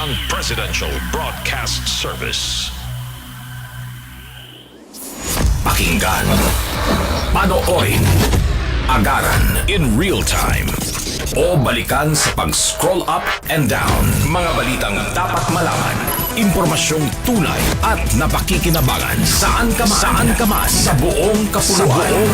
ang Presidential Broadcast Service. Pakinggan, panoorin, agaran in real time, o balikan sa pag-scroll up and down. Mga balitang dapat malaman, impormasyong tunay at napakikinabangan. Saan ka man, sa buong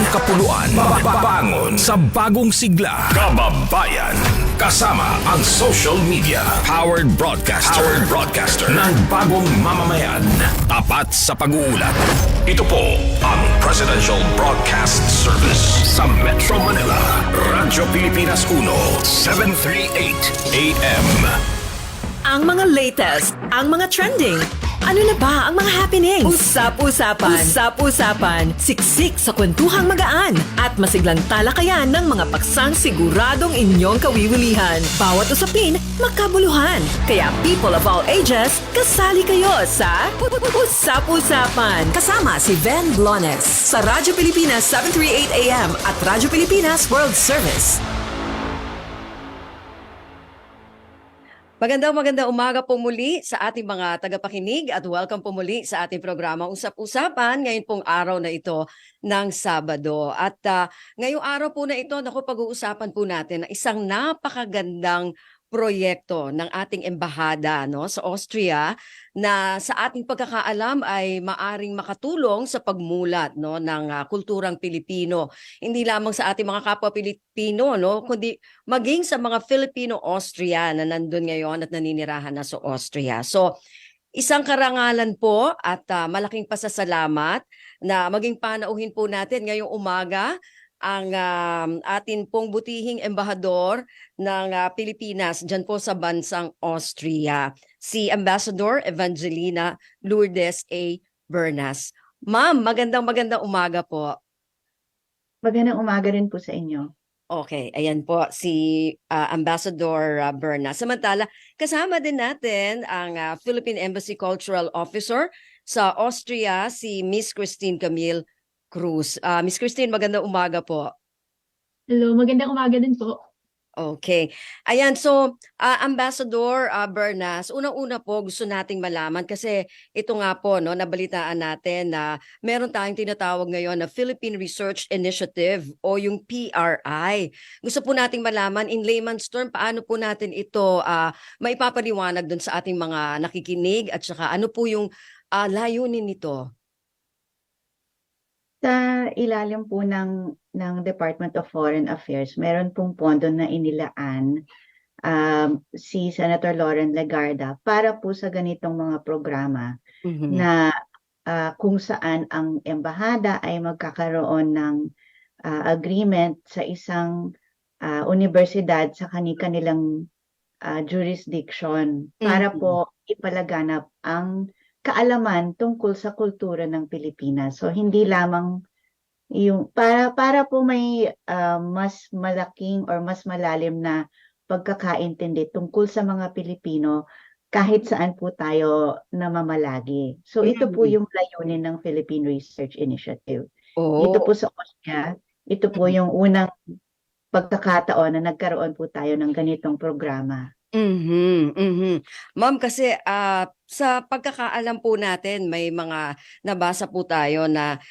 kapuluan. Bangon sa bagong sigla. Kababayan, kasama ang social media. Powered broadcaster ng bagong mamamayan. Tapat sa pag-uulat. Ito po ang Presidential Broadcast Service sa Metro Manila. Radyo Pilipinas 1, 738 AM. Ang mga latest, ang mga trending. Ano na ba ang mga happenings? Usap-usapan. Siksik sa kwentuhang magaan at masiglang talakayan ng mga paksang siguradong inyong kawiwilihan. Bawat usapin, makabuluhan. Kaya people of all ages, kasali kayo sa Usap-usapan. Kasama si Ven Blones sa Radyo Pilipinas 738 AM at Radyo Pilipinas World Service. Magandang umaga po muli sa ating mga tagapakinig at welcome po muli sa ating programa Usap-Usapan ngayon pong araw na ito ng Sabado. At ngayong araw po na ito, pag-uusapan po natin ng isang napakagandang proyekto ng ating embahada sa Austria na sa ating pagkakaalam ay maaring makatulong sa pagmulat ng kulturang Pilipino. Hindi lamang sa ating mga kapwa Pilipino, kundi maging sa mga Filipino-Austria na nandun ngayon at naninirahan na sa Austria. So, isang karangalan po at malaking pasasalamat na maging panauhin po natin ngayong umaga ang atin pong butihing embahador ng Pilipinas dyan po sa bansang Austria, si Ambassador Evangelina Lourdes A. Bernas. Ma'am, magandang umaga po. Magandang umaga rin po sa inyo. Okay, ayan po si Ambassador Bernas. Samantala, kasama din natin ang Philippine Embassy Cultural Officer sa Austria, si Miss Christine Camille Cruz. Miss Christine, magandang umaga po. Hello, magandang umaga din po. Okay. Ayan, so Ambassador Bernas, unang-una po gusto nating malaman kasi ito nga po nabalitaan natin na meron tayong tinatawag ngayon na Philippine Research Initiative o yung PRI. Gusto po nating malaman in layman's term paano po natin ito maipapaliwanag dun sa ating mga nakikinig at saka ano po yung layunin nito? Sa ilalim po ng Department of Foreign Affairs, meron pong pondo na inilaan si Senator Lauren Legarda para po sa ganitong mga programa na kung saan ang embahada ay magkakaroon ng agreement sa isang universidad sa kanilang jurisdiction para po ipalaganap ang kaalaman tungkol sa kultura ng Pilipinas. So hindi lamang yung para po may mas malaking or mas malalim na pagkakaintindi tungkol sa mga Pilipino kahit saan po tayo namamalagi. So ito po yung layunin ng Philippine Research Initiative. Ito po sa Austria, ito po yung unang pagkakataon na nagkaroon po tayo ng ganitong programa. Ma'am, kasi sa pagkakaalam po natin, may mga nabasa po tayo na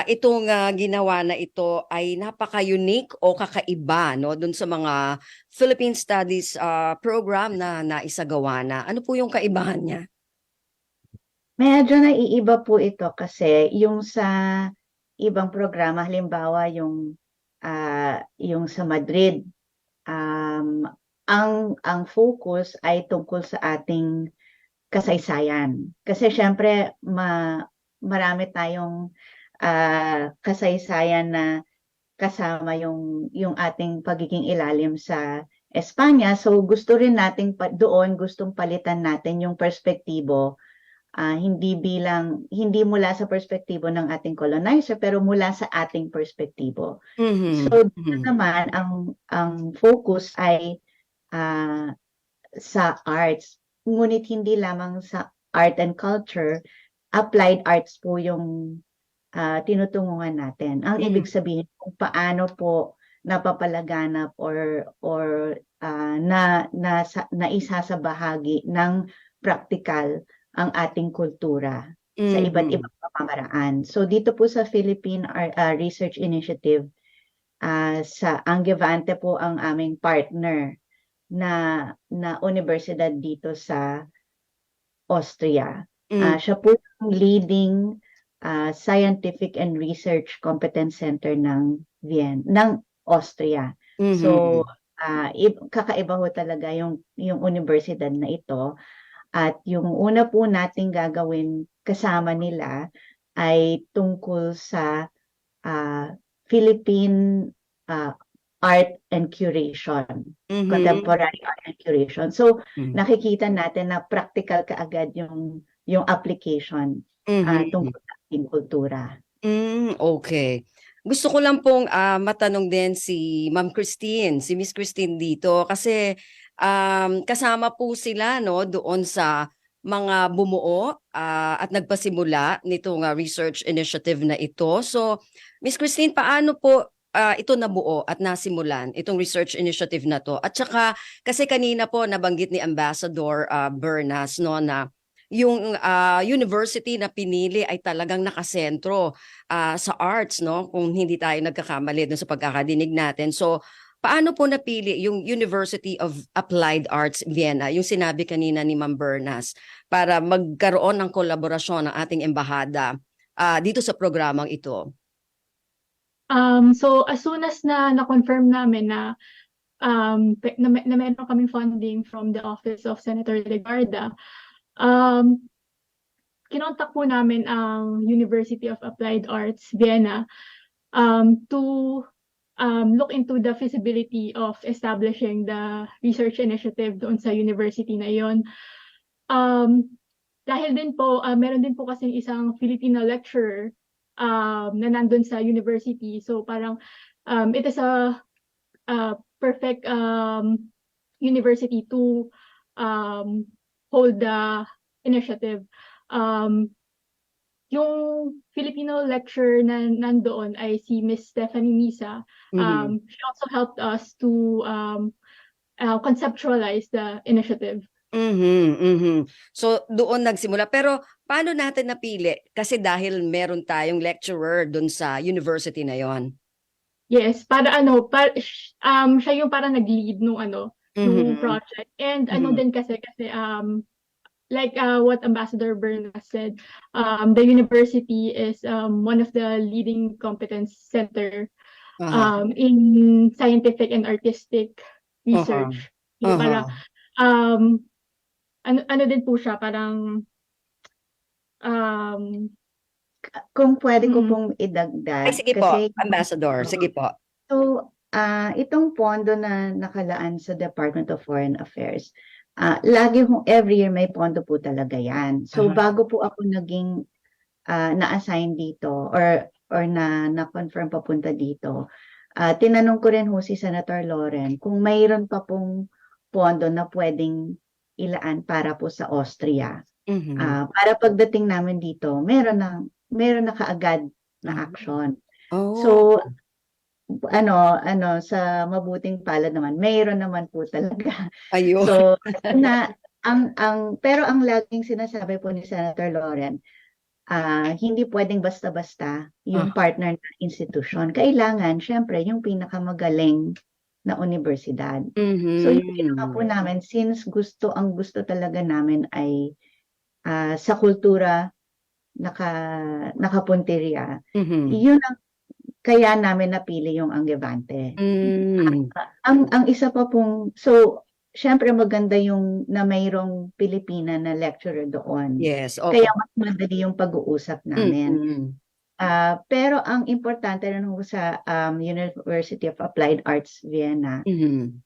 itong ginawa na ito ay napaka-unique o kakaiba dun sa mga Philippine Studies program na naisagawa na. Ano po yung kaibahan niya? Medyo naiiba po ito kasi yung sa ibang programa, halimbawa yung sa Madrid, ang focus ay tungkol sa ating kasaysayan. Kasi syempre marami tayong kasaysayan na kasama yung ating pagiging ilalim sa Espanya. So gusto rin nating gustong palitan natin yung perspektibo, hindi mula sa perspektibo ng ating colonizer pero mula sa ating perspektibo. So dito naman ang focus ay sa arts, ngunit hindi lamang sa art and culture, applied arts po yung tinutunguhan natin. Ang ibig sabihin kung paano po napapalaganap or na isa sa bahagi ng practical ang ating kultura sa iba't Mhm. ibang pamamaraan. So dito po sa Philippine Research Initiative, ang Gevante po ang aming partner na universidad dito sa Austria. Mm. Siya po yung leading scientific and research competence center ng Austria. So Mhm. kakaiba ho talaga yung universidad na ito. At yung una po nating gagawin kasama nila ay tungkol sa Philippine ah, art and curation, Mhm. contemporary art and curation. So Mhm. nakikita natin na practical kaagad yung application Mhm. tungkol sa ating kultura. Okay. Gusto ko lang pong matanong din si Ma'am Christine, si Miss Christine dito kasi kasama po sila no doon sa mga bumuo at nagpasimula nitong research initiative na ito. So, Miss Christine, paano po ito nabuo at nasimulan itong research initiative na to? At saka kasi kanina po nabanggit ni Ambassador Bernas no na yung university na pinili ay talagang nakasentro sa arts, no? Kung hindi tayo nagkakamali dun sa pagkakadinig natin. So, paano po napili yung University of Applied Arts Vienna, yung sinabi kanina ni Ma'am Bernas, para magkaroon ng kolaborasyon ng ating embahada dito sa programang ito? So as soon as na-confirm namin na na meron kaming funding from the office of Senator Legarda, um, kinontak po namin ang University of Applied Arts Vienna to look into the feasibility of establishing the research initiative doon sa university na yon. Dahil din po, meron din po kasing isang Filipino lecturer na nandun sa university. So parang it is a perfect university to hold the initiative. Yung Filipino lecturer na nandoon ay si Miss Stephanie Misa. Mhm. She also helped us to conceptualize the initiative. Mhm, mhm. So doon nagsimula. Pero paano natin napili? Kasi dahil meron tayong lecturer doon sa university na yon. Yes, para siya yung parang nag-lead nung Mhm. project. And Mhm. din kasi like what Ambassador Berna said, the university is one of the leading competence center Aha. in scientific and artistic Aha. research. So Aha. parang um, ano din po siya, parang um, Kung pwede ko mm, pong Ay idagdag, sige po, kasi Ambassador. Sige po. so, itong pondo na nakalaan sa Department of Foreign Affairs, every year may pondo po talaga yan. So, Aha. bago po ako naging na-assign dito or na-confirm papunta dito, tinanong ko rin ho si Senator Loren kung mayroon pa pong pondo na pwedeng ilaan para po sa Austria. Mhm. Para pagdating namin dito, meron na kaagad na Ah. action. Oh. So, sa mabuting palad naman, mayroon naman po talaga. Ayun. So, na pero ang laging sinasabi po ni Senator Loren, hindi pwedeng basta-basta yung Ah. partner na institusyon. Kailangan, syempre, yung pinakamagaling na universidad. So, yung ginawa po Mhm. namin, since ang gusto talaga namin ay sa kultura nakapuntirya, Mhm. yun kaya namin napili yung Anggevante. Mm. Ang isa pa pong, so, syempre maganda yung na mayroong Pilipina na lecturer doon. Yes, Kaya opo. mas madali yung pag-uusap namin. Mm. Pero ang importante rin ho sa University of Applied Arts Vienna, Mhm.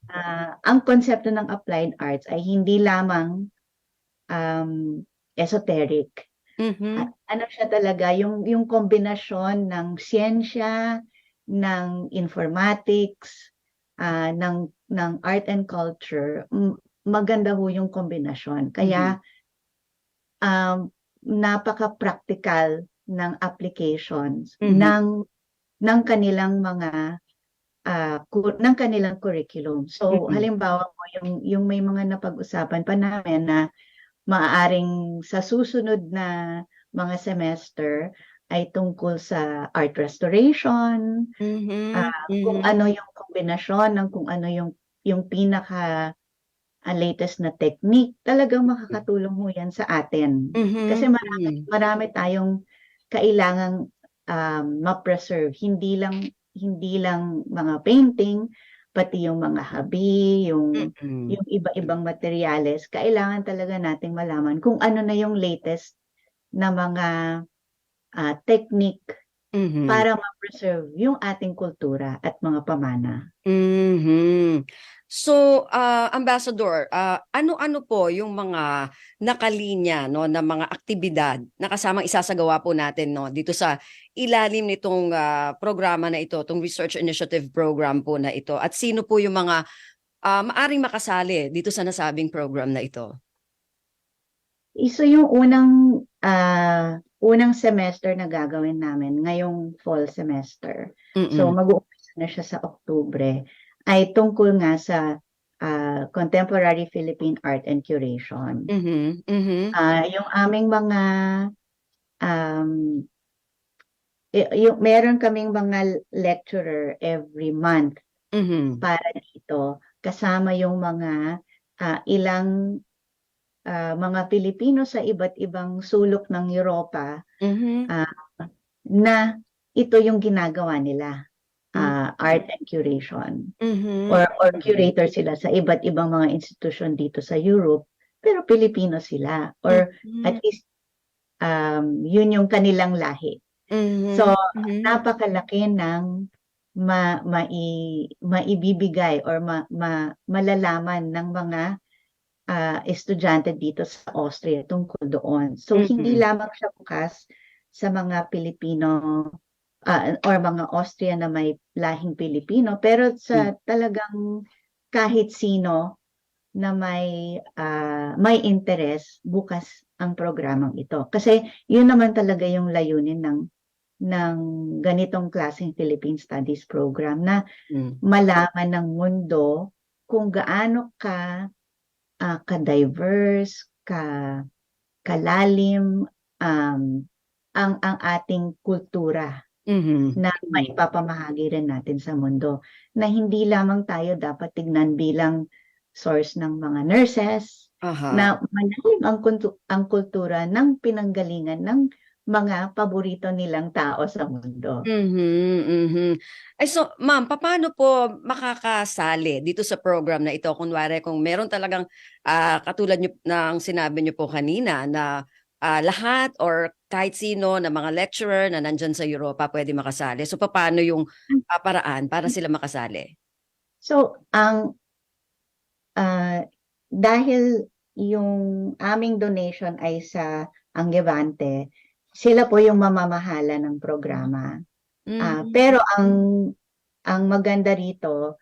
ang konsepto ng applied arts ay hindi lamang esoteric. Mhm. Ano siya talaga, yung kombinasyon ng siyensya, ng informatics, ng art and culture, maganda ho yung kombinasyon. Mhm. Kaya napaka-practical ng applications Mhm. ng kanilang mga ng kanilang curriculum. So, Mm-mm. halimbawa po, yung may mga napag-usapan pa namin na maaaring sa susunod na mga semester ay tungkol sa art restoration, Mhm, kung mhm, ano yung kombinasyon ng kung ano yung pinaka latest na technique, talagang makakatulong ho yan sa atin. Kasi mhm, marami, mhm, marami tayong kailangang ma-preserve. Hindi lang mga painting, pati yung mga habi, mm. yung iba-ibang materyales. Kailangan talaga nating malaman kung ano na yung latest na mga technique Mhm, para ma-preserve yung ating kultura at mga pamana. mhm. So, Ambassador, ano-ano po yung mga nakalinya, no, na mga aktibidad na kasamang isasagawa po natin, no, dito sa ilalim nitong programa na ito, itong Research Initiative Program po na ito, at sino po yung mga maaring makasali dito sa nasabing program na ito? So yung unang semester na gagawin namin, ngayong fall semester. So Mm-mm. mag-uumpisa na siya sa Oktubre, ay tungkol nga sa Contemporary Philippine Art and Curation. Mhm, mhm, Yung aming mga um, yung meron kaming mga lecturer every month mhm, para dito, kasama yung mga ilang mga Pilipino sa iba't ibang sulok ng Europa mhm, ah, na ito yung ginagawa nila, mhm, art and curation. mhm, Or curator sila sa iba't ibang mga institusyon dito sa Europe, pero Pilipino sila. Or at mhm, least yun yung kanilang lahi. So, mhm, mhm, napakalaki ng maibibigay or malalaman ng mga estudyante dito sa Austria tungkol doon. So, hindi mhm, lamang siya bukas sa mga Pilipino or mga Austria na may lahing Pilipino, pero mhm, sa talagang kahit sino na may interes, bukas ang programang ito. Kasi yun naman talaga yung layunin ng ganitong klaseng Philippine Studies program, na mhm, malaman ng mundo kung gaano ka-diverse, kalalim ang ating kultura mhm, na mhm. maipapamahagi rin natin sa mundo. Na hindi lamang tayo dapat tignan bilang source ng mga nurses, Aha. na malalim ang kultura ng pinanggalingan ng mga paborito nilang tao sa mundo. Mhm, mhm. Ay so, ma'am, papaano po makakasali dito sa program na ito? Kunwari, kung meron talagang katulad niyo ng sinabi niyo po kanina na lahat or kahit sino na mga lecturer na nandyan sa Europa pwede makasali. So, papaano yung paraan para sila makasali? So, dahil yung aming donation ay sa Anggevante, sila po yung mamamahala ng programa. Mhm, Pero ang maganda rito,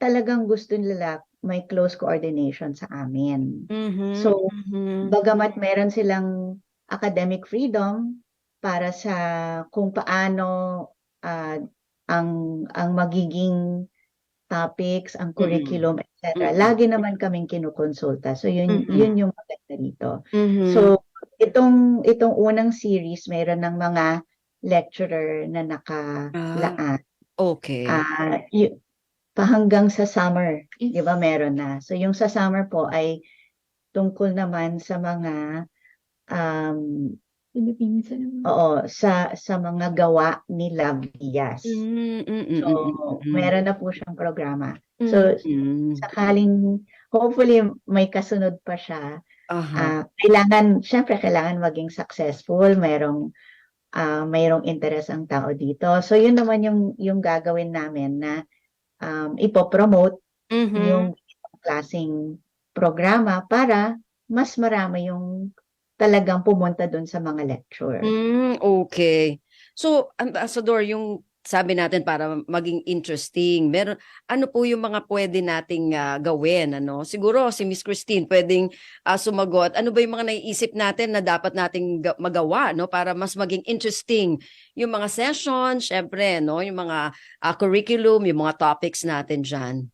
talagang gusto nila may close coordination sa amin. mhm, So, mhm, bagamat meron silang academic freedom para sa kung paano ah, ang magiging topics, ang mm, curriculum, etc. mm, Lagi naman kaming kinukonsulta. So yun mhm, yun yung maganda dito. mhm. So itong unang series, meron ng mga lecturer na Ah, nakalaan. okay. Ah, y- Pahanggang sa summer, 'di ba Yes. meron na. So yung sa summer po ay tungkol naman sa mga um, Philippines naman. sa mga gawa ni Love Diaz. Mm, mm, So, mm, mm, mm. meron na po siyang programa. So, Mhm. sakaling hopefully may kasunod pa siya, Aha. syempre kailangan maging successful, mayroong interes ang tao dito. So, yun naman yung gagawin namin, na ipopromote Mhm. yung klaseng programa para mas marami yung talagang pumunta dun sa mga lecture. Okay. So, Ambassador, yung sabi natin para maging interesting, ano po yung mga pwede nating gawin, ano? Siguro si Miss Christine pwedeng sumagot. Ano ba yung mga naiisip natin na dapat nating magawa, no, para mas maging interesting yung mga session, syempre, no, yung mga curriculum, yung mga topics natin diyan.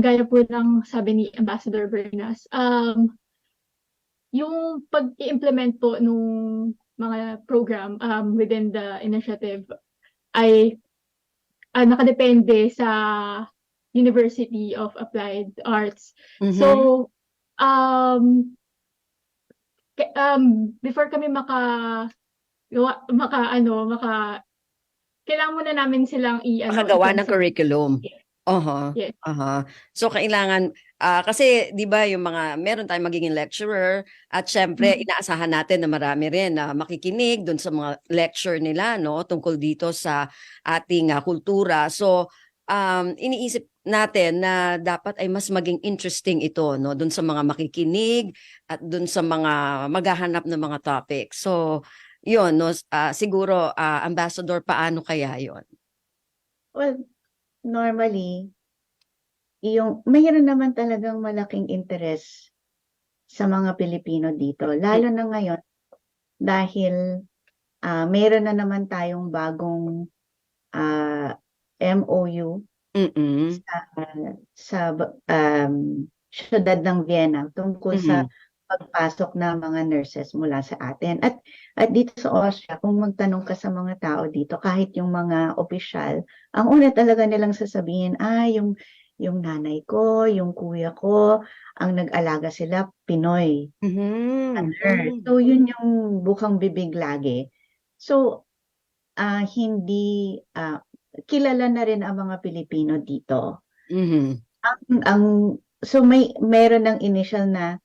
Gaya po ng sabi ni Ambassador Bernas, yung pag-i-implement po nung mga program within the initiative ay nakadepende sa University of Applied Arts. Mhm. So, before kami kailangan muna namin silang Makagawa ng i-consult. curriculum. Yes. Aha. Yes. Aha. So kailangan kasi 'di ba yung meron tayong magiging lecturer at syempre inaasahan natin na marami rin na makikinig doon sa mga lecture nila, no, tungkol dito sa ating kultura. So iniisip natin na dapat ay mas maging interesting ito, no, doon sa mga makikinig at doon sa mga maghahanap ng mga topic. So yun, no, siguro Ambassador, paano kaya yun? Well, normally, mayroon naman talagang malaking interest sa mga Pilipino dito. Lalo na ngayon, dahil mayroon na naman tayong bagong MOU Mm-mm. sa siyudad ng Vienna tungkol sa pagpasok ng mga nurses mula sa atin. At dito sa Austria, kung magtanong ka sa mga tao dito, kahit yung mga opisyal, ang una talaga nilang sasabihin, yung nanay ko, yung kuya ko, ang nag-alaga sila, Pinoy. So, yun yung bukang bibig lagi. So, kilala na rin ang mga Pilipino dito. So, meron ng initial na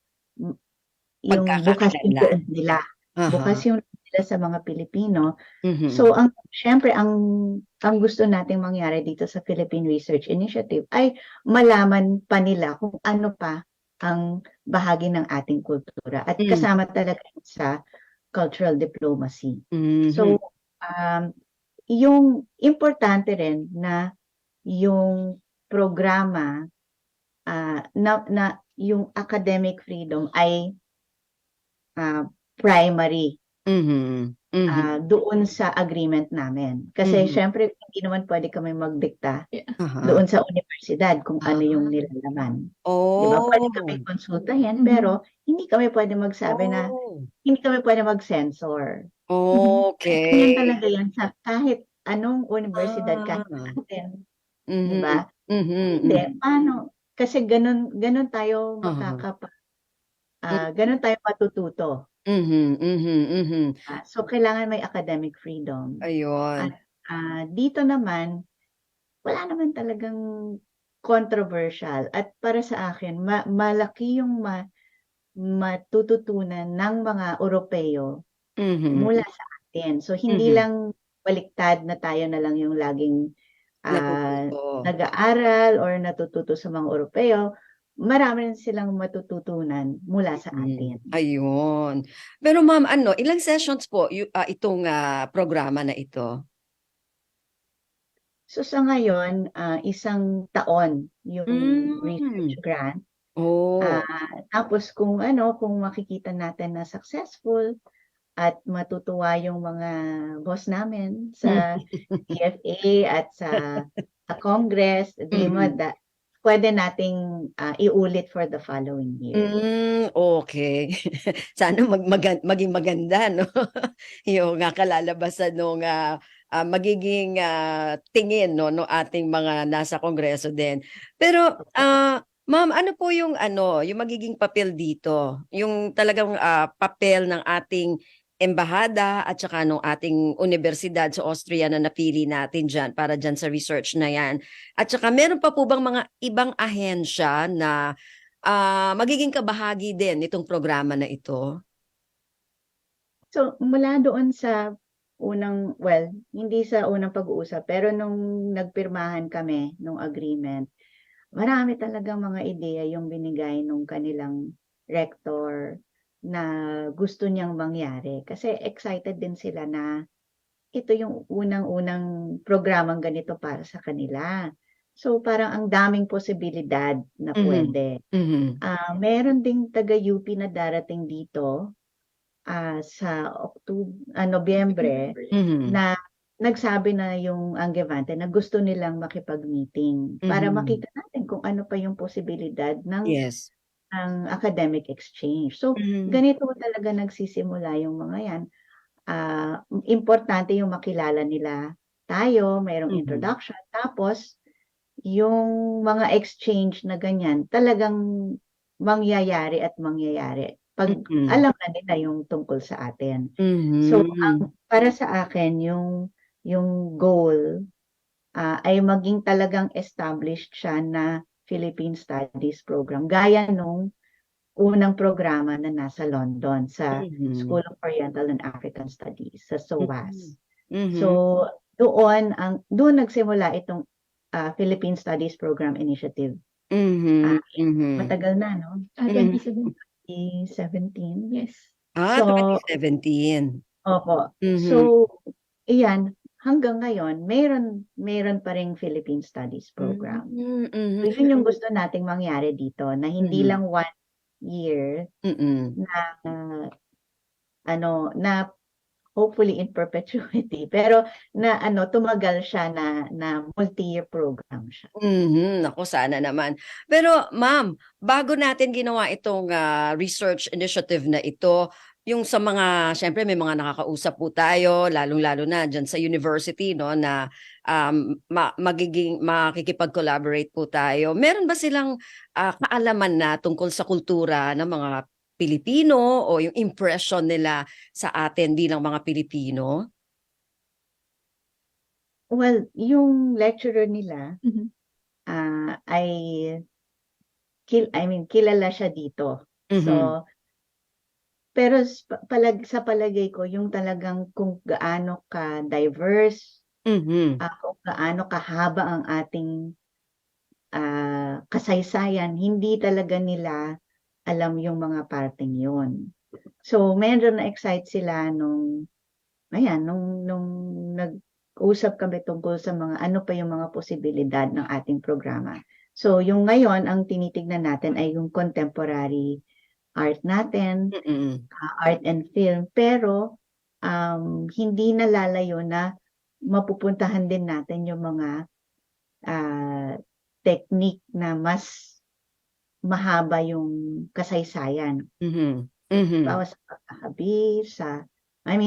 yung bukas yung loob nila. Bukas yung loob nila sa mga Pilipino. So, syempre, ang gusto nating mangyari dito sa Philippine Research Initiative ay malaman pa nila kung ano pa ang bahagi ng ating kultura. At kasama talaga sa cultural diplomacy. So, yung importante rin na yung programa na yung academic freedom ay primary doon sa agreement namin. Kasi syempre, hindi naman pwede kami magdikta doon sa universidad kung ano yung nilalaman. Diba? Pwede kami konsultahin, pero hindi kami pwede magsabi na hindi kami pwede mag-censor. Okay. Ganyan talaga yan sa kahit anong universidad kahit natin. Diba? Hindi, paano? Kasi ganun tayo ganun tayo matututo. So, kailangan may academic freedom. Ayun. At dito naman, wala naman talagang controversial. At para sa akin, malaki yung matututunan ng mga Europeo mula sa atin. So, hindi lang baliktad na tayo na lang yung laging nag-aaral or natututo sa mga Europeo. Marami rin silang matututunan mula sa atin. Ayun. Pero ma'am, ilang sessions po itong programa na ito? So sa ngayon, 1 taon yung research grant. Tapos kung makikita natin na successful at matutuwa yung mga boss namin sa DFA at sa Congress, pwede nating iulit for the following year. Okay. Sana maging maganda, no? Yung kalalabasan nung magiging tingin, no ating mga nasa Kongreso din. Pero ma'am, ano po yung magiging papel dito? Yung talagang papel ng ating embahada at saka nung ating universidad sa Austria na napili natin dyan para dyan sa research na yan. At saka meron pa po bang mga ibang ahensya na magiging kabahagi din itong programa na ito? So mula doon sa hindi sa unang pag-uusap, pero nung nagpirmahan kami nung agreement, marami talagang mga ideya yung binigay nung kanilang rector na gusto niyang mangyari. Kasi excited din sila na ito yung unang-unang programang ganito para sa kanila. So parang ang daming posibilidad na Mhm. pwede. Mhm. Meron ding taga-UP na darating dito sa Nobyembre Mhm. na nagsabi na yung Angevante na gusto nilang makipag-meeting para Mhm. makita natin kung ano pa yung posibilidad ng Yes. academic exchange. So Mhm. ganito talaga nagsisimula yung mga yan. Importante yung makilala nila tayo, mayroong Mhm. introduction, tapos yung mga exchange na ganyan talagang mangyayari at mangyayari pag Mhm. alam na nila yung tungkol sa atin. So Mhm. para sa akin yung goal ay maging talagang established siya na Philippine Studies program gaya nung unang programa na nasa London sa Mhm. School of Oriental and African Studies sa Mhm. SOAS. Mhm. So doon nagsimula itong Philippine Studies Program Initiative. Mhm. Mhm. Matagal na, no? Mhm. 2017. 2017. Yes. So 2017. opo. So Mhm. iyan, hanggang ngayon meron pa ring Philippine Studies Program. Mhm. Mhm. So yun yung gusto nating mangyari dito na hindi Mhm. lang 1 year Mm. na na hopefully in perpetuity pero na tumagal siya na multi-year program siya. Mhm, naku sana naman. Pero ma'am, bago natin ginawa itong, research initiative na ito, yung sa mga siyempre may mga nakakausap po tayo lalong-lalo na diyan sa university 'no na, makikipag-collaborate po tayo. Meron ba silang, kaalaman na tungkol sa kultura ng mga Pilipino o yung impression nila sa atin bilang mga Pilipino? Well, yung lecturer nila Mhm. ay kilala siya dito. Mhm. So pero sa palagay ko yung talagang kung gaano ka-diverse, Mhm. kung gaano kahaba ang ating kasaysayan, hindi talaga nila alam yung mga parteng yun. So medyo na-excite sila nung nag-usap kami tungkol sa mga ano pa yung mga posibilidad ng ating programa. So yung ngayon ang tinitignan natin ay yung contemporary art natin, Mm. art and film, pero hindi nalalayo na mapupuntahan din natin yung mga ah, technique na mas mahaba yung kasaysayan. Mhm. Mhm. Bawas sa pagkakabi,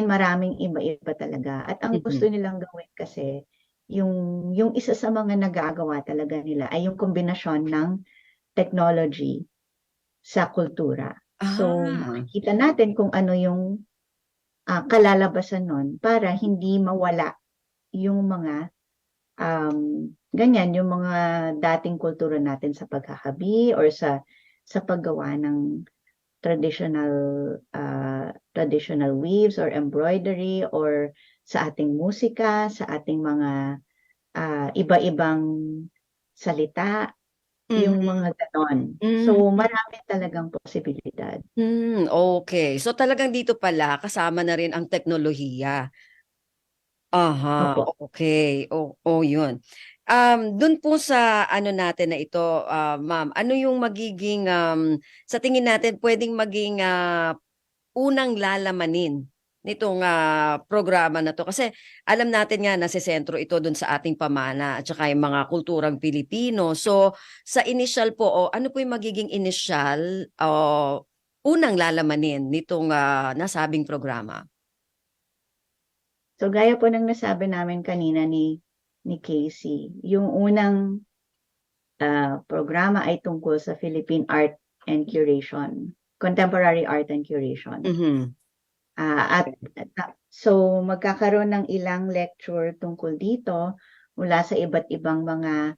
maraming iba-iba talaga. At ang gusto Mhm. nilang gawin kasi, yung isa sa mga nagagawa talaga nila ay yung kombinasyon ng technology sa kultura. So, Ah. makikita natin kung ano yung kalalabasan nun para hindi mawala yung mga ganyan, yung mga dating kultura natin sa pagkakabi or sa paggawa ng traditional traditional weaves or embroidery or sa ating musika, sa ating mga iba-ibang salita, yung Mhm. mga ganon. Mhm. So marami talagang posibilidad. Okey. So, talagang dito pala kasama na rin ang teknolohiya. Aha, Opo. okey. Yun. Dun po sa ano natin na ito, ma'am, ano yung magiging, sa tingin natin puwedeng maging, unang lalamanin nitong, programa na 'to? Kasi alam natin nga nasesentro ito dun sa ating pamana at saka yung mga kulturang Pilipino. So, sa inisyal po o ano po yung magiging inisyal o unang lalamanin nitong, nasabing programa? So gaya po ng nasabi namin kanina ni Casey, yung unang programa ay tungkol sa Philippine art and curation, contemporary art and curation. Mhm. So magkakaroon ng ilang lecture tungkol dito mula sa iba't ibang mga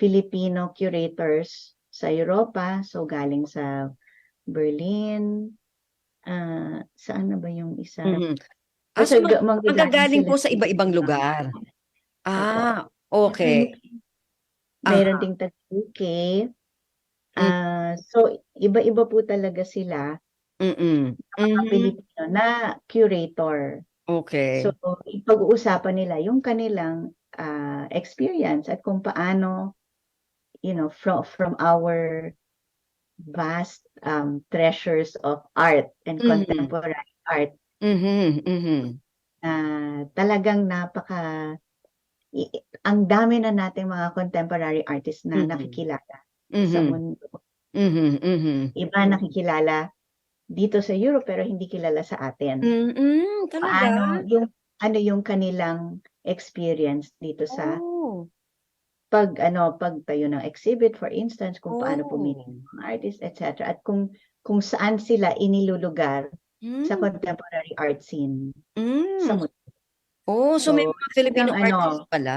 Filipino curators sa Europa. So galing sa Berlin, saan na ba yung isa? Mhm. So Basta manggagaling manggagaling sila po sa sa iba't iba-ibang ibang lugar? opo. Okey. Meron Aha. ding taga-UK. Hmm. So iba-iba po talaga sila, Mm. mga Mhm. Pilipino na curator. Okay. So, pag-uusapan nila yung kanilang experience at kung paano, from our vast treasures of art and Mhm. contemporary art Mhm, mhm. na talagang ang dami na nating mga contemporary artists na Mhm. nakikilala sa Mhm. mundo. Mhm, mhm. Iba nakikilala dito sa Europe pero hindi kilala sa atin. Talaga? Yung kanilang experience dito sa Oh. pagtayo ng exhibit, for instance, kung paano pumili Oh. ng mga artist, etc. At kung saan sila inilulugar sa Hmm. contemporary art scene sa Hmm. mundo. Oh, so may So, mga Filipino talagang artists pala.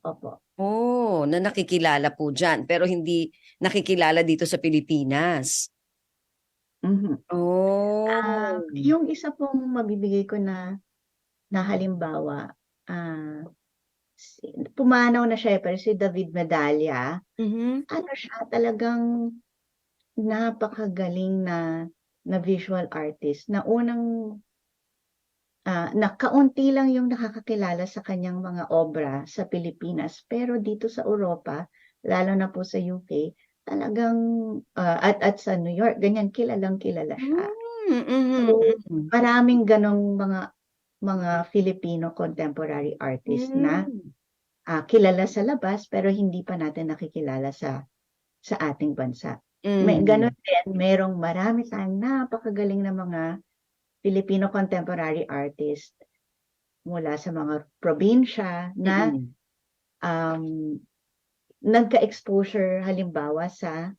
opo. Oh, na nakikilala po diyan pero hindi nakikilala dito sa Pilipinas. Mhm. Oh. Yung isa pong mabibigay ko na halimbawa, pumanaw na siya pero si David Medalla, Mhm. ano siya talagang napakagaling na visual artist na na kaunti lang yung nakakakilala sa kanyang mga obra sa Pilipinas. Pero dito sa Europa, lalo na po sa UK, talagang at sa New York, ganyan kilalang-kilala siya. Mhm, So, mhm. maraming ganong mga Filipino contemporary artist na Hmm. kilala sa labas pero hindi pa natin nakikilala sa ating bansa. May Mhm. gano'n din, merong marami tayong napakagaling na mga Filipino contemporary artist mula sa mga probinsya na Mm. nagka-exposure halimbawa sa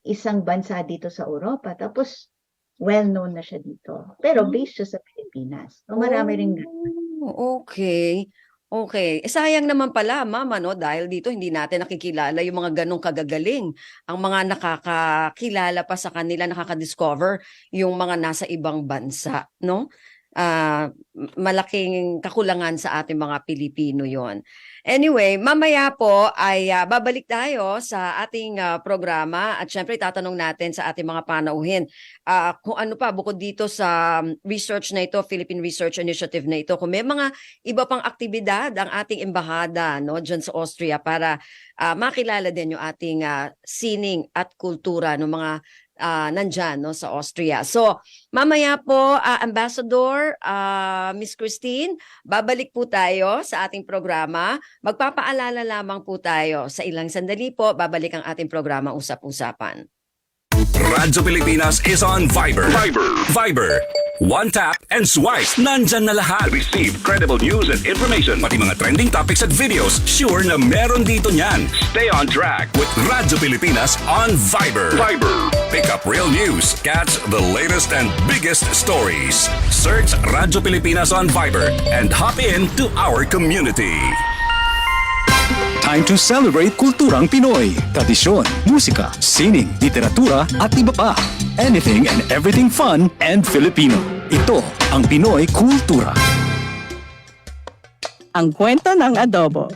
isang bansa dito sa Europa tapos well-known na siya dito. Pero based siya sa Pilipinas. So marami ring Okay. Okay. Sayang naman pala ma'am ano, dahil dito hindi natin nakikilala yung mga gano'ng kagagaling. Ang mga nakakakilala pa sa kanila, nakaka-discover yung mga nasa ibang bansa, 'no? Malaking kakulangan sa ating mga Pilipino 'yon. Anyway, mamaya po ay, babalik tayo sa ating, programa at siyempre tatanong natin sa ating mga panauhin, kung ano pa bukod dito sa research na ito, Philippine Research Initiative na ito, kung may mga iba pang aktibidad ang ating embahada 'no, diyan sa Austria para, makilala din yung ating, sining at kultura ng mga, nandiyan 'no, sa Austria. So, mamaya po, Ambassador, Miss Christine, babalik po tayo sa ating programa. Magpapaalala lamang po tayo, sa ilang sandali po, babalik ang ating programa Usap-Usapan. Radyo Pilipinas is on Viber. Viber. One tap and swipe. Nandyan na lahat. Receive credible news and information. Pati mga trending topics at videos. Sure na meron dito niyan. Stay on track with Radyo Pilipinas on Viber. Pick up real news. Catch the latest and biggest stories. Search Radyo Pilipinas on Viber and hop in to our community. Time to celebrate kulturang Pinoy. Tradisyon, musika, sining, literatura at iba pa. Anything and everything fun and Filipino. Ito ang Pinoy Kultura. Ang kwento ng adobo.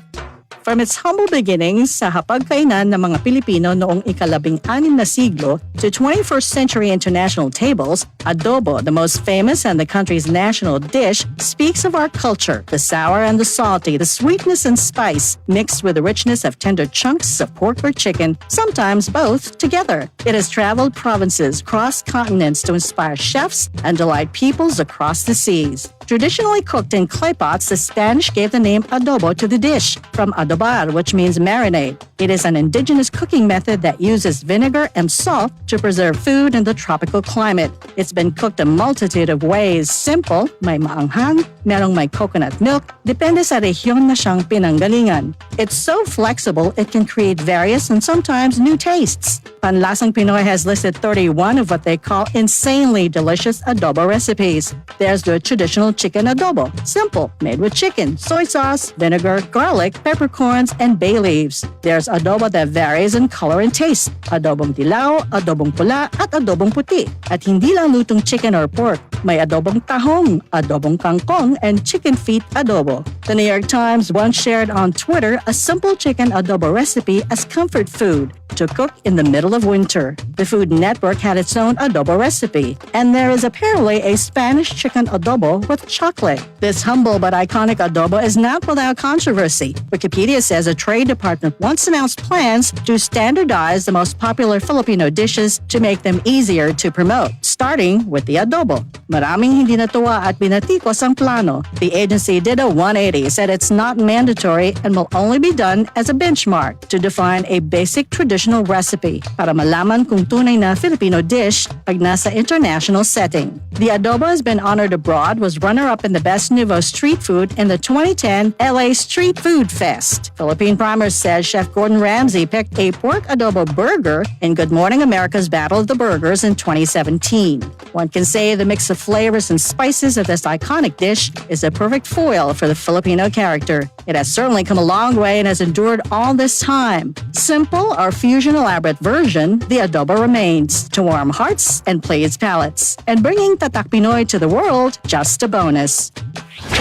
From its humble beginnings sa hapagkainan ng mga Pilipino noong ika-16 na siglo to 21st century international tables, adobo, the most famous and the country's national dish, speaks of our culture, the sour and the salty, the sweetness and spice, mixed with the richness of tender chunks of pork or chicken, sometimes both together. It has traveled provinces, crossed continents to inspire chefs and delight peoples across the seas. Traditionally cooked in clay pots, the Spanish gave the name adobo to the dish, from adobar, which means marinade. It is an indigenous cooking method that uses vinegar and salt to preserve food in the tropical climate. It's been cooked a multitude of ways. Simple, may maanghang, merong may coconut milk, depende sa rehiyon na siyang pinanggalingan. It's so flexible, it can create various and sometimes new tastes. Panlasang Pinoy has listed 31 of what they call insanely delicious adobo recipes. There's the traditional chicken adobo, simple, made with chicken, soy sauce, vinegar, garlic, peppercorns, and bay leaves. There's there's adobo that varies in color and taste. Adobong dilaw, adobong pula, at adobong puti. At hindi lang lutong chicken or pork. May adobong tahong, adobong kangkong, and chicken feet adobo. The New York Times once shared on Twitter a simple chicken adobo recipe as comfort food to cook in the middle of winter. The Food Network had its own adobo recipe, and there is apparently a Spanish chicken adobo with chocolate. This humble but iconic adobo is not without controversy. Wikipedia says a Trade Department once announced plans to standardize the most popular Filipino dishes to make them easier to promote, starting with the adobo. Maraming hindi natuwa at binatikos ang plano. The agency did a 180, said it's not mandatory and will only be done as a benchmark to define a basic traditional recipe para malaman kung tunay na Filipino dish pag nasa international setting. The adobo has been honored abroad, was runner-up in the Best Nouveau Street Food in the 2010 LA Street Food Fest. Philippine Primer says Chef Gordon Ramsay picked a pork adobo burger in Good Morning America's Battle of the Burgers in 2017. One can say the mix of flavors and spices of this iconic dish is a perfect foil for the Filipino character. It has certainly come a long way and has endured all this time. Simple or fusion elaborate version, the adobo remains to warm hearts and please palates. And bringing Tatak Pinoy to the world, just a bonus.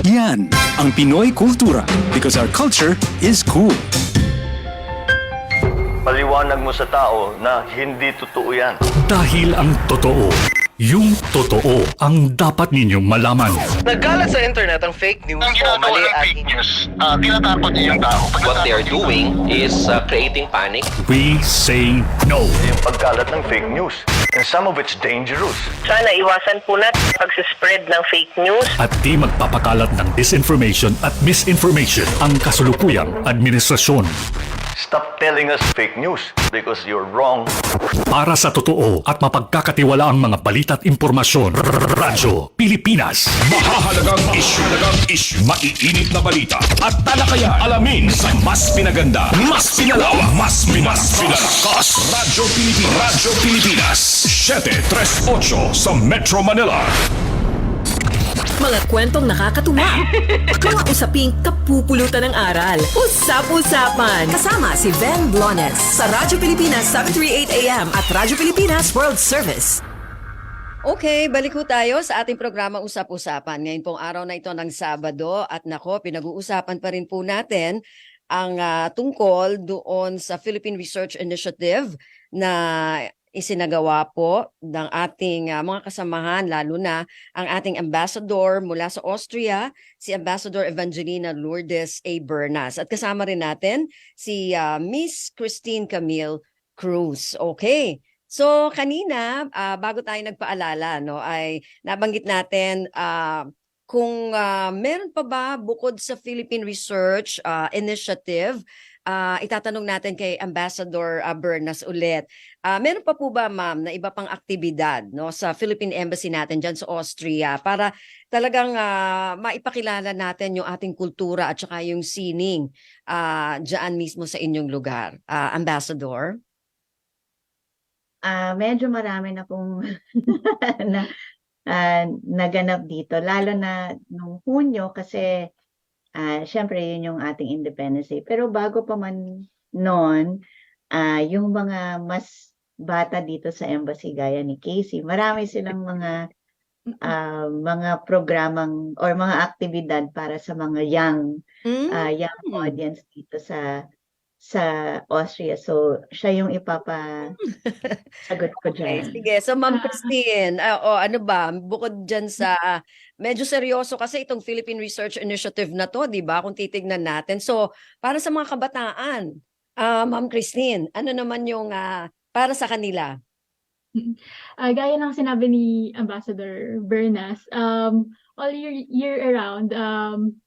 Yan ang Pinoy kultura because our culture is cool. Paliwanag mo sa tao na hindi totoo yan. Dahil ang totoo, yung totoo ang dapat ninyong malaman. Nagkalat sa internet ang fake news Ang o ginagawa mali ng at fake news, tinatapon niya yung tao. what they are doing is creating panic. We say no. Yung pagkalat ng fake news. And some of it's dangerous. Sana iwasan po natin pag-spread ng fake news. At di magpapakalat ng disinformation at misinformation ang kasulukuyang administrasyon. Stop telling us fake news because you're wrong. Para sa totoo at mapagkakatiwala ang mga balita at impormasyon, Radyo Pilipinas. Mahahalagang issue, maiinit na balita at talakayan. Alamin sa mas pinaganda, mas pinalawak, mas pinalakas. Radyo Pilipinas, 738 sa Metro Manila. Mga kwentong nakakatuwa. Mga usaping kapupulutan ng aral. Usap-usapan. Kasama si Ven Blones sa Radyo Pilipinas 738 AM at Radyo Pilipinas World Service. Okay, balik ho tayo sa ating programa Usap-Usapan. Ngayon pong araw na ito ng Sabado at nako, pinag-uusapan pa rin po natin ang tungkol doon sa Philippine Research Initiative na isinagawa po ng ating mga kasamahan, lalo na ang ating ambassador mula sa Austria, si Ambassador Evangelina Lourdes A. Bernas. At kasama rin natin si Miss Christine Camille Cruz. Okay. So kanina, bago tayo nagpaalala, no, ay nabanggit natin kung meron pa ba bukod sa Philippine Research Initiative, itatanong natin kay Ambassador Bernas ulit. Meron pa po ba, ma'am, na iba pang aktibidad, no, sa Philippine Embassy natin dyan sa Austria para talagang maipakilala natin yung ating kultura at saka yung sining dyan mismo sa inyong lugar? Ambassador? Medyo marami na pong naganap dito, lalo na nung Hunyo kasi syempre yun yung ating Independence Day. Pero bago pa man noon, yung mga mas bata dito sa embassy gaya ni Casey, marami silang mga programang or mga aktibidad para sa mga young audience dito sa Austria. So, siya yung ipapasagot ko dyan. Sige, so Ma'am Christine, ano ba, bukod dyan sa, medyo seryoso kasi itong Philippine Research Initiative na to, di ba, kung titignan natin. So, para sa mga kabataan, Ma'am Christine, ano naman yung para sa kanila? Gaya ng sinabi ni Ambassador Bernas, all year around,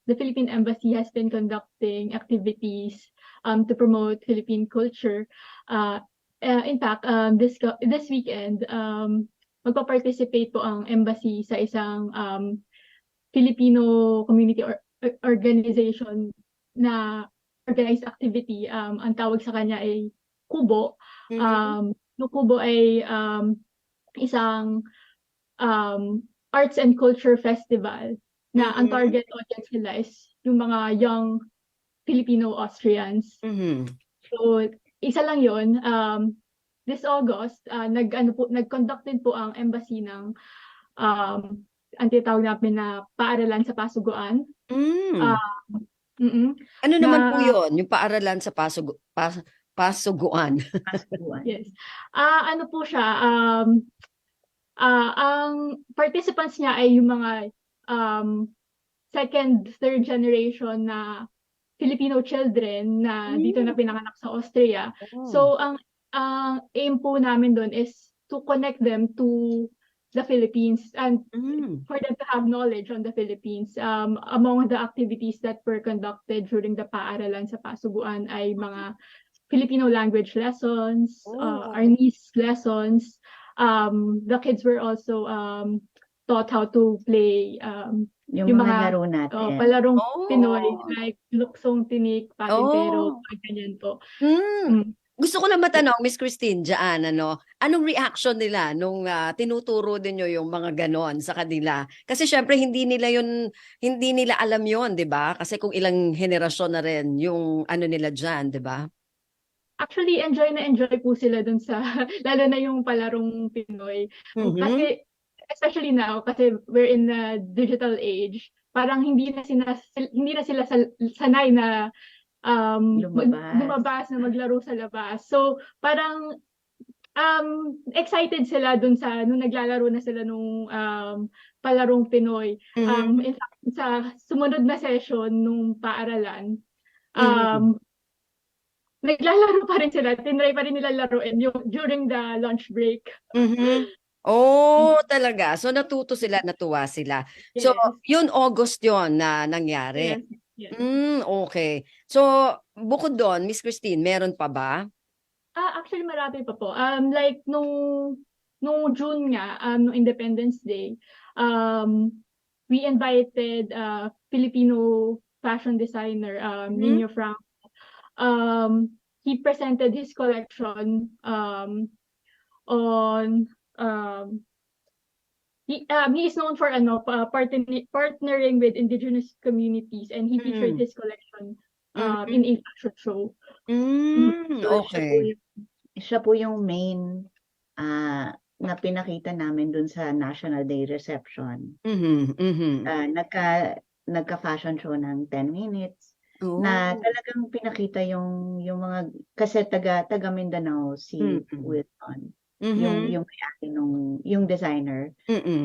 the Philippine Embassy has been conducting activities to promote Philippine culture. In fact, this weekend, magpa-participate po ang embassy sa isang Filipino community organization na organized activity. Ang tawag sa kanya ay Kubo. Yung Kubo ay isang arts and culture festival na ang target audience nila is yung mga young Filipino Austrians. So, isa lang yun. This August, nag-conduct din po ang embassy ng ang tinatawag namin na paaralan sa Pasuguan. Mm. Mm-mm. Ano naman na- po yun? Yung paaralan sa Pasuguan. Pasuguan. Yes. Ano po siya, ang participants niya ay yung mga second, third generation na Filipino children na dito na pinanganak sa Austria. So, ang aim po namin doon is to connect them to the Philippines and for them to have knowledge on the Philippines. Among the activities that were conducted during the paaralan sa Pasuguan ay mga Filipino language lessons, Arnis lessons. The kids were also taught how to play Yung mga laro natin. palarong Oh. Pinoy like luksong, tinik, patintero, Oh. ganyan po. Gusto ko lang matanong, Miss Christine, dyan, anong reaction nila nung tinuturo din nyo yung mga ganon sa kanila? Kasi syempre hindi nila alam yon, di ba? Kasi kung ilang henerasyon na rin yung nila dyan, di ba? Actually, enjoy na enjoy po sila dun sa, lalo na yung palarong Pinoy. Kasi, especially now, kasi we're in a digital age, parang hindi na sila sanay na lumabas na maglaro sa labas. So, parang excited sila dun sa, nung naglalaro na sila nung palarong Pinoy. In fact, sa sumunod na session nung paaralan, naglalaro pa rin sila, tinry pa rin nila laruin during the lunch break. Oh, talaga. So natuwa sila. So, Yes. yun August yun na nangyari. Yes. Okay. So, bukod doon, Miss Christine, meron pa ba? Actually, marami pa po. Like, nung June nga, nung Independence Day, we invited Filipino fashion designer, Nino Franco. He presented his collection on he is known for partnering with indigenous communities, and he featured his collection in a fashion show. So, Okay. Siya po yung main na pinakita namin dun sa National Day reception. Nagka-fashion show ng 10 minutes na talagang pinakita yung mga, kasi taga Mindanao si Wilton. Yung may-ari yung designer,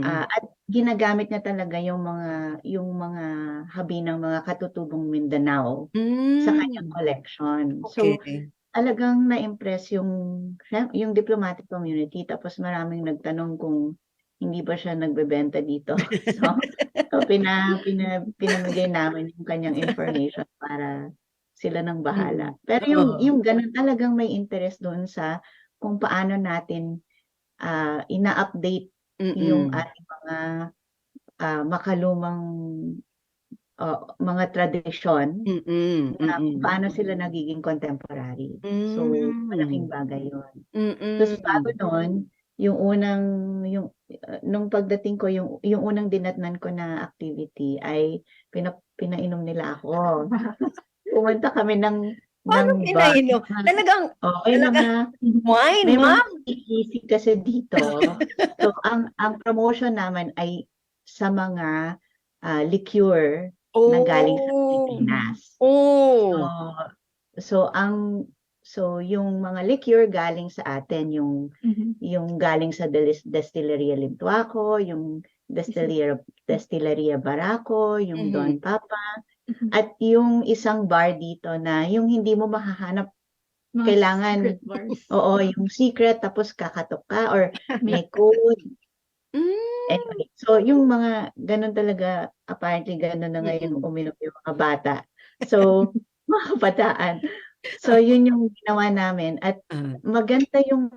at ginagamit niya talaga yung mga habi ng mga katutubong Mindanao sa kanyang collection. So talagang na-impress yung diplomatic community, tapos maraming nagtanong kung hindi ba siya nagbebenta dito. So pinamigay namin yung kanyang information para sila nang bahala. Pero yung ganun, talagang may interest doon sa kung paano natin ina-update yung ating mga makalumang mga tradisyon, na kung paano sila nagiging contemporary. So, malaking bagay yun. Tapos bago nun, nung pagdating ko, yung unang dinatnan ko na activity ay pinainom nila ako. Pumunta kami ng Paano pinainom? Talagang okay na nga. wine, May ma'am? mga isip kasi dito. So, ang promotion naman ay sa mga liqueur na galing sa Pilipinas. So yung mga liqueur galing sa atin, yung galing sa Destilleria Lintuaco, yung Destilleria Barako, yung Don Papa, at yung isang bar dito na yung hindi mo mahahanap, kailangan, yung secret, tapos kakatok ka or may code. Anyway, so yung mga ganun talaga, apparently ganun na ngayon uminom yung mga bata. So, mga kabataan. So, yun yung ginawa namin, at maganda yung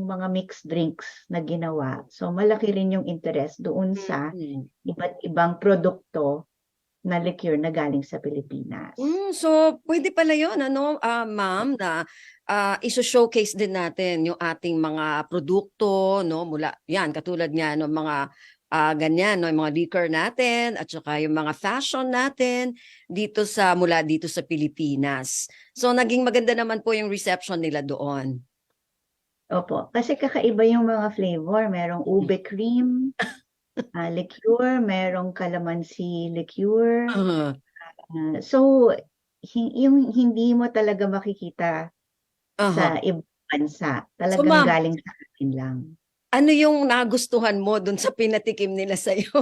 mga mixed drinks na ginawa. So, malaki rin yung interest doon sa iba't ibang produkto na liqueur na galing sa Pilipinas. So, pwede pala yun, ma'am, na iso-showcase din natin yung ating mga produkto, no? Mula, yan, katulad nga ng mga ganyan, no, yung mga liquor natin at saka yung mga fashion natin mula dito sa Pilipinas. So naging maganda naman po yung reception nila doon. Opo, kasi kakaiba yung mga flavor. Merong ube cream, liqueur, merong calamansi liqueur. Uh, So, yung hindi mo talaga makikita aha. sa ibang bansa. So Talagang ma'am, galing sa atin lang. ano yung nagustuhan mo dun sa pinatikim nila sa'yo?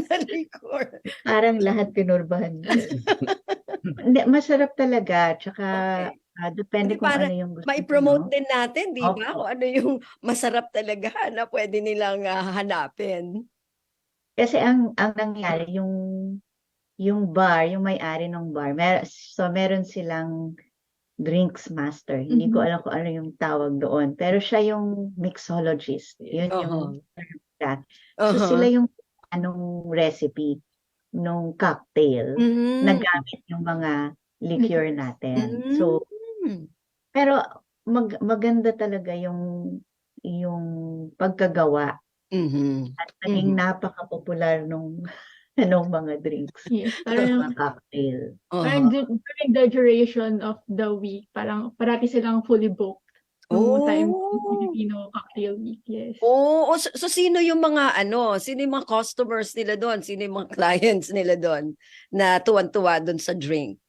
Na liquor. Parang lahat pinurbahan. Hindi, masarap talaga. Tsaka Okay. depende Hindi, kung para ano yung gusto mai-promote mo. din natin, di ba? Opo. Kung ano yung masarap talaga na pwede nilang hanapin. Kasi ang nangyari, yung bar, yung may-ari ng bar, so meron silang drinks master. Hindi ko alam kung ano yung tawag doon. Pero siya yung mixologist. Yun yung term. So sila yung anong recipe nung cocktail na gamit yung mga liqueur natin. So, pero maganda talaga yung pagkagawa at naging napaka-popular nung mga drinks, Yes, mga cocktail. parang during the duration of the week, parang parati silang fully booked nung time ng Filipino Cocktail Week. Yes. So sino yung sino yung mga customers nila doon? Sino yung mga clients nila doon na tuwan-tuwa doon sa drinks?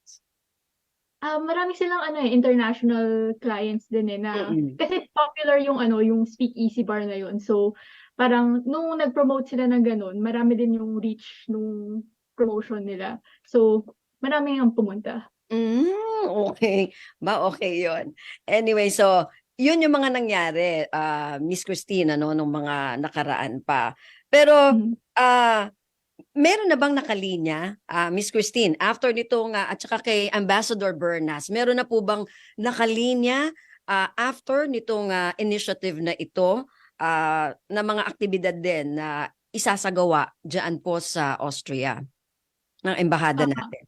Marami silang international clients din na kasi popular yung speakeasy bar na yun. So parang nung nag-promote sila ng ganun, marami din yung reach nung promotion nila. So marami ang pumunta. Okay. Okay yun. Anyway, so yun yung mga nangyari, Miss Christine, nung mga nakaraan pa. Pero meron na bang nakalinya, Miss Christine, after nitong at saka kay Ambassador Bernas, meron na po bang nakalinya after nitong initiative na ito na mga aktibidad din na isasagawa diyan po sa Austria ng embahada natin?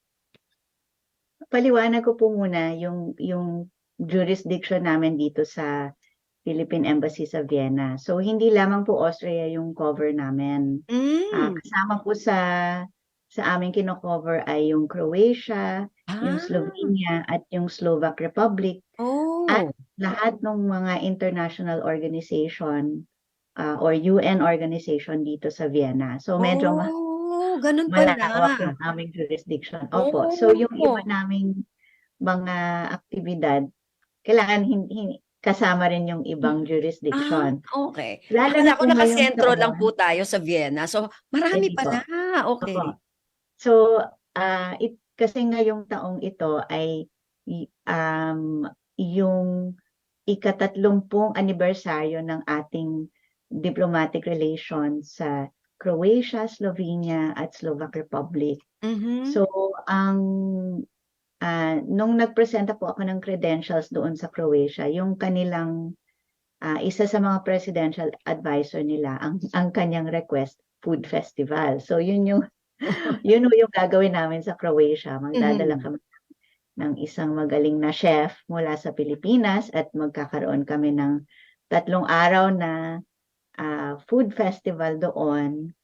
Paliwanag ko po muna yung jurisdiction namin dito sa Philippine Embassy sa Vienna. So hindi lamang po Austria yung cover namin. Kasama po sa aming kino-cover ay yung Croatia, yung Slovenia at yung Slovak Republic. At lahat ng mga international organization or UN organization dito sa Vienna. So medyo ganun pala. malawak yung aming jurisdiction. Opo. So yung iba naming mga aktibidad, kailangan kasama rin yung ibang jurisdiction. Okay. Lalo Akala ko kung ngayong nakasentro lang taon, po tayo sa Vienna. So marami Hindi po. pala. Okay. Opo. So, kasi ngayong taong ito ay yung ika-30 anibersaryo ng ating diplomatic relations sa Croatia, Slovenia at Slovak Republic. So, nung nagpresenta po ako ng credentials doon sa Croatia, yung kanilang isa sa mga presidential advisor nila, ang kanyang request, food festival. So yun yung gagawin namin sa Croatia. Magdadala kami ng isang magaling na chef mula sa Pilipinas at magkakaroon kami ng 3 araw na food festival doon.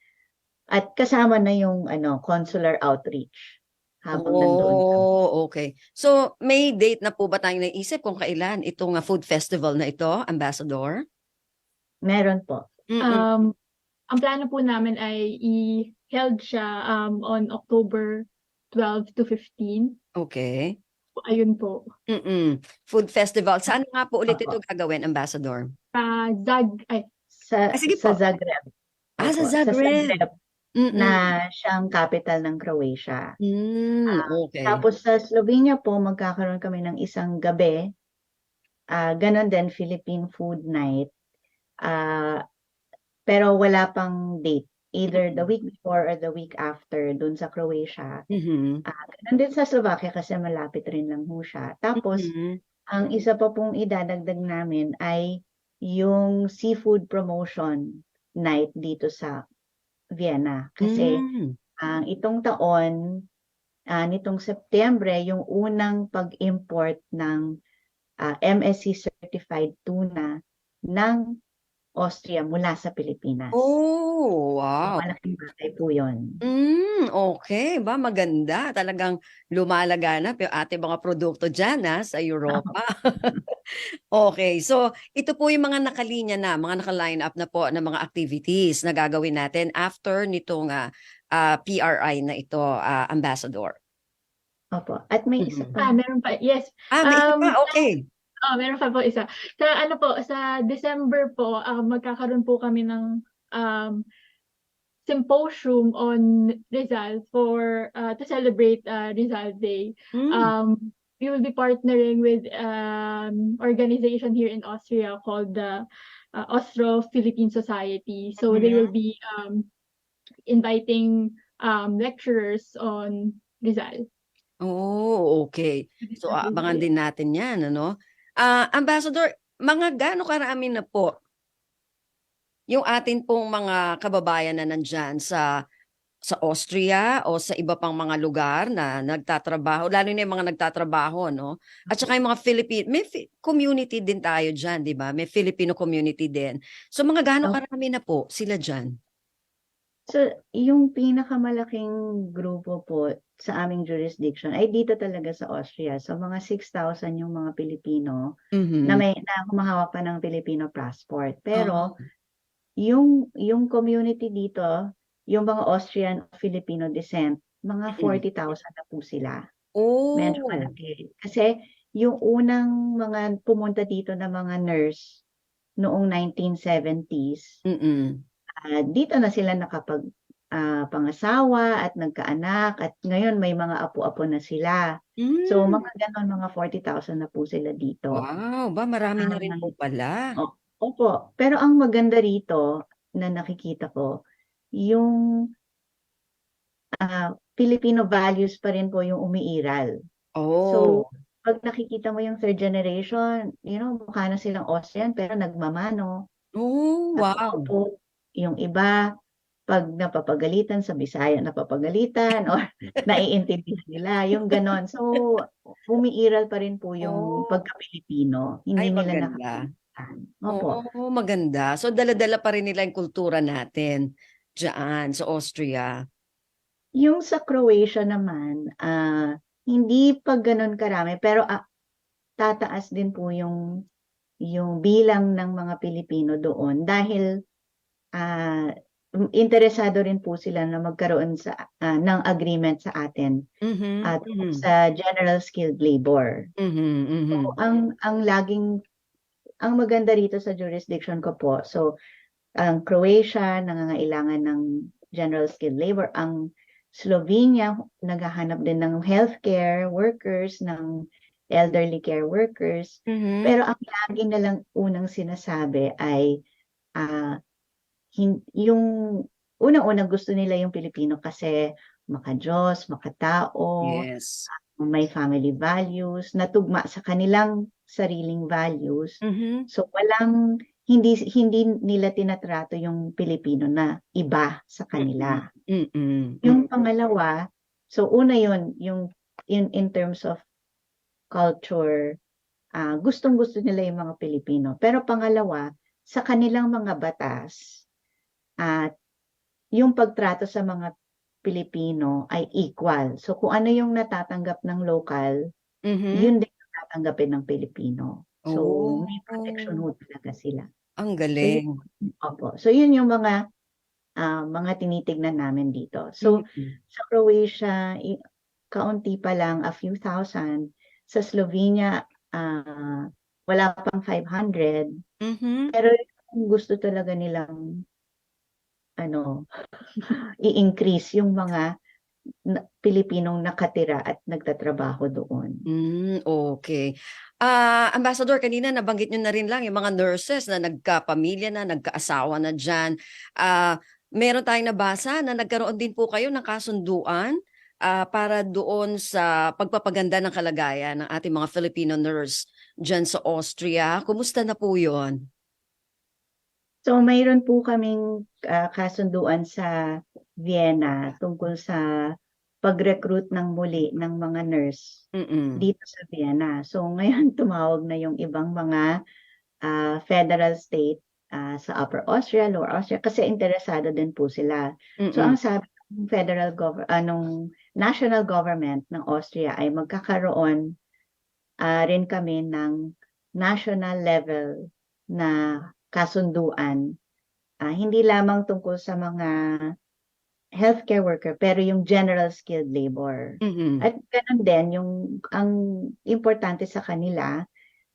At kasama na yung consular outreach habang nandoon. Okay. So may date na po ba tayong naisip kung kailan itong food festival na ito, Ambassador? Meron po. Ang plano po namin ay i-held siya on October 12 to 15. Okay. Ayun po. Food festival. Saan nga po ulit ito gagawin, Ambassador? Sige Sa po. Zagreb. Sa Opo, Zagreb. Na siyang capital ng Croatia. Okay. Tapos sa Slovenia po, magkakaroon kami ng isang gabi. Ganon din, Philippine Food Night. Pero wala pang date. Either the week before or the week after dun sa Croatia. Ganon din sa Slovakia kasi malapit rin lang ho siya. Tapos, ang isa pa pong idadagdag namin ay yung seafood promotion night dito sa Vienna. Kasi itong taon, nitong Setyembre, yung unang pag-import ng MSC certified tuna ng Austria mula sa Pilipinas. Oh, So, wow. malaking bagay po yun. Okay. Ba, maganda. Talagang lumalaganap yung ating mga produkto dyan sa Europa. Okay. So, ito po yung mga nakalinya na, mga naka-line up na po ng mga activities na gagawin natin after nitong PRI na ito, Ambassador. Opo. At may isa pa. Meron pa. Yes. May isa pa? Um, Okay. Meron pa po isa. Sa December po, magkakaroon po kami ng symposium on Rizal to celebrate Rizal Day. We will be partnering with organization here in Austria called the Austro-Philippine Society. So they will be inviting lecturers on Rizal. Oh, okay. So, abangan din natin yan, ano? Ambassador, mga gaano karami na po yung atin pong mga kababayan na nandyan sa Austria o sa iba pang mga lugar na nagtatrabaho, lalo na yung mga nagtatrabaho, no? At saka yung mga community din tayo dyan, di ba? May Filipino community din. So, mga gaano karami na po sila dyan? So, yung pinakamalaking grupo po sa aming jurisdiction ay dito talaga sa Austria. So, mga 6,000 yung mga Pilipino na humahawak pa ng Filipino passport. Pero, yung community dito, yung mga Austrian Filipino descent, mga 40,000 na po sila. Medyo malaki. Kasi, yung unang mga pumunta dito na mga nurse noong 1970s, dito na sila pangasawa at nagkaanak at ngayon may mga apo-apo na sila. So mga ganon, mga 40,000 na po sila dito. Wow, ba marami na rin po pala. Opo, pero ang maganda rito na nakikita ko, yung Filipino values pa rin po yung umiiral. So pag nakikita mo yung third generation, mukha na silang Austrian pero nagmamano. Wow. Po, yung iba, pag napapagalitan sa Bisaya, napapagalitan or naiintindihan nila, yung ganon. So, umiiral pa rin po yung pagka-Pilipino. Hindi nila nakakalimutan. Opo. Maganda. So, dala-dala pa rin nila yung kultura natin dyan sa Austria. Yung sa Croatia naman, hindi pa ganon karami, pero tataas din po yung bilang ng mga Pilipino doon dahil interesado rin po sila na magkaroon ng agreement sa atin at sa general skilled labor. So, ang maganda rito sa jurisdiction ko po, so ang Croatia nangangailangan ng general skilled labor, ang Slovenia naghahanap din ng healthcare workers, ng elderly care workers, pero ang lagi na lang unang sinasabi ay yung unang-unang gusto nila yung Pilipino kasi maka-Diyos, makatao, may family values, natugma sa kanilang sariling values. So hindi nila tinatrato yung Pilipino na iba sa kanila. Yung pangalawa, so una yun, yung in terms of culture, gustong-gusto nila yung mga Pilipino. Pero pangalawa, sa kanilang mga batas, at yung pagtrato sa mga Pilipino ay equal. So kung ano yung natatanggap ng local, yun din natatanggapin ng Pilipino. So may protection ho talaga sila. Ang galing. Opo. So yun yung mga tinitignan namin dito. So sa Croatia, kaunti pa lang, a few thousand. Sa Slovenia, wala pang 500. Pero gusto talaga nilang i-increase yung mga Pilipinong nakatira at nagtatrabaho doon. Okay. Ambassador, kanina nabanggit nyo na rin lang yung mga nurses na nagkapamilya na, nagkaasawa na dyan. Meron tayong nabasa na nagkaroon din po kayo ng kasunduan para doon sa pagpapaganda ng kalagayan ng ating mga Filipino nurse dyan sa Austria. Kumusta na po yun? So mayroon po kaming kasunduan sa Vienna tungkol sa pag-recruit ng muli ng mga nurse dito sa Vienna. So ngayon tumawag na yung ibang mga federal state sa Upper Austria, Lower Austria, kasi interesado din po sila. So ang sabi ng national government ng Austria ay magkakaroon rin kami ng national level na kasunduan, hindi lamang tungkol sa mga healthcare worker, pero yung general skilled labor. At ganun din, ang importante sa kanila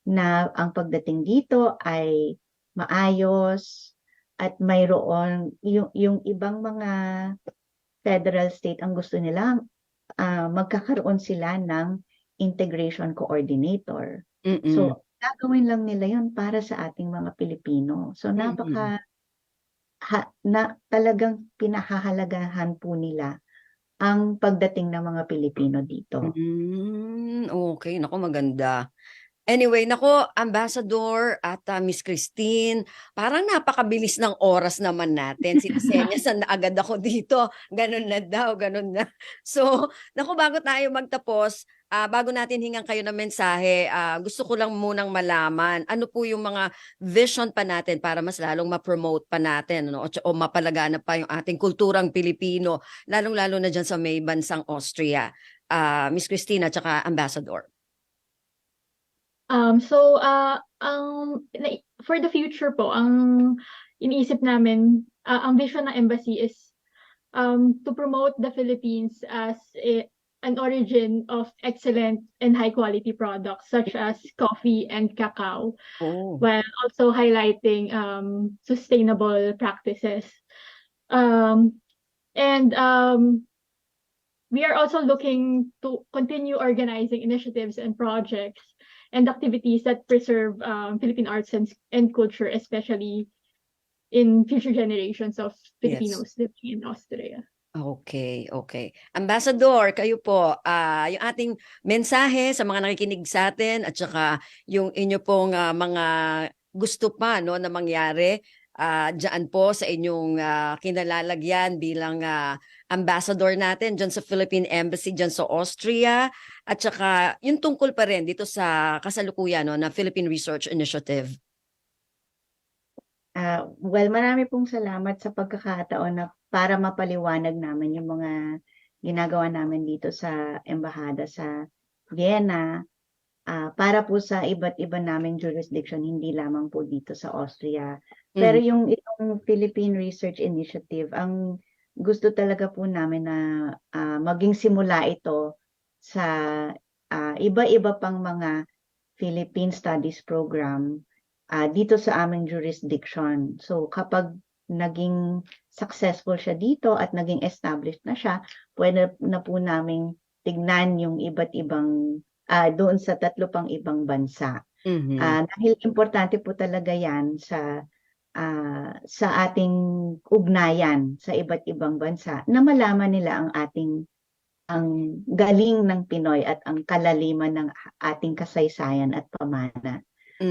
na ang pagdating dito ay maayos at mayroon yung ibang mga federal state ang gusto nila, magkakaroon sila ng integration coordinator. So, gagawin lang nila yun para sa ating mga Pilipino. So, talagang pinahahalagahan po nila ang pagdating ng mga Pilipino dito. Okay, naku, maganda. Anyway, nako, Ambassador at Miss Christine, parang napakabilis ng oras naman natin. Sinasenyasan na agad ako dito. Ganun na daw, ganun na. So, nako, bago tayo magtapos, bago natin hingan kayo ng mensahe, gusto ko lang munang malaman, ano po yung mga vision pa natin para mas lalong ma-promote pa natin, no? O mapalaganap pa yung ating kulturang Pilipino, lalong-lalo na dyan sa may bansang Austria. Miss Christine at saka Ambassador. For the future po, ang iniisip namin, ang vision ng embassy is to promote the Philippines as an origin of excellent and high quality products such as coffee and cacao, while also highlighting sustainable practices. We are also looking to continue organizing initiatives and projects and activities that preserve Philippine arts and culture, especially in future generations of Filipinos living in Austria. Okay. Ambassador, kayo po, yung ating mensahe sa mga nakikinig sa atin at saka yung inyo pong mga gusto pa, no, na mangyari diyan po sa inyong kinalalagyan bilang ambassador natin diyan sa Philippine Embassy diyan sa Austria, at saka yung tungkol pa rin dito sa kasalukuyan, no, na Philippine Research Initiative. Well, marami pong salamat sa pagkakataon na para mapaliwanag namin yung mga ginagawa namin dito sa Embahada sa Vienna, para po sa iba't iba naming jurisdiction, hindi lamang po dito sa Austria. Pero yung itong Philippine Research Initiative, ang gusto talaga po namin na maging simula ito sa iba-iba pang mga Philippine Studies Program dito sa aming jurisdiction. So kapag naging successful siya dito at naging established na siya, pwede na po naming tignan yung iba't ibang doon sa 3 pang ibang bansa. Dahil importante po talaga yan sa ating ugnayan sa iba't ibang bansa, na malaman nila ang galing ng Pinoy at ang kalaliman ng ating kasaysayan at pamana.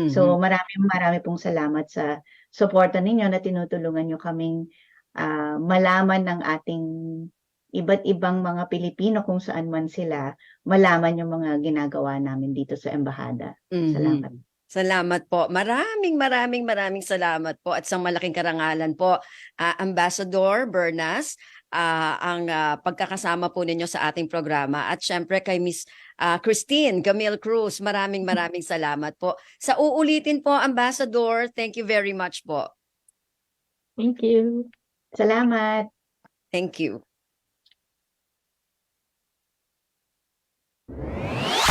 So marami pong salamat sa suporta ninyo na tinutulungan nyo kaming malaman ng ating iba't ibang mga Pilipino kung saan man sila, malaman yung mga ginagawa namin dito sa Embahada. Salamat. Salamat po. Maraming salamat po at isang malaking karangalan po, Ambassador Bernas, ang pagkakasama po ninyo sa ating programa. At syempre kay Miss Christine Camille Cruz, maraming salamat po. Sa uulitin po, Ambassador, thank you very much po. Thank you. Salamat. Thank you.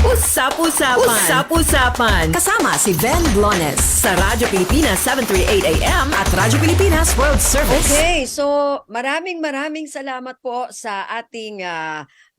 Usap-usapan. Kasama si Ven Blones sa Radyo Pilipinas 738 AM at Radyo Pilipinas World Service. Okay, so maraming salamat po sa ating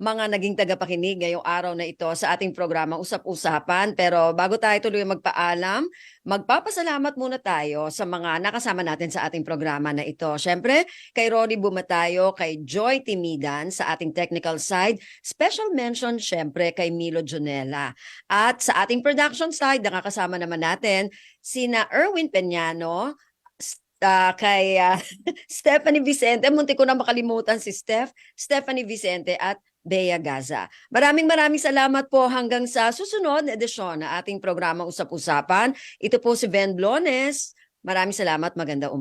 mga naging tagapakinig ngayong araw na ito sa ating programa Usap-Usapan. Pero bago tayo tuloy magpaalam, magpapasalamat muna tayo sa mga nakasama natin sa ating programa na ito. Siyempre, kay Ronnie Bumatayo, kay Joy Timidan sa ating technical side. Special mention siyempre kay Milo Jonella. At sa ating production side, nakakasama naman natin sina Erwin Peñano, kay Stephanie Vicente. Munti ko na makalimutan si Stephanie Vicente at Bea Gaza. Maraming salamat po hanggang sa susunod na edisyon na ating programa Usap-Usapan. Ito po si Ven Blones. Maraming salamat, maganda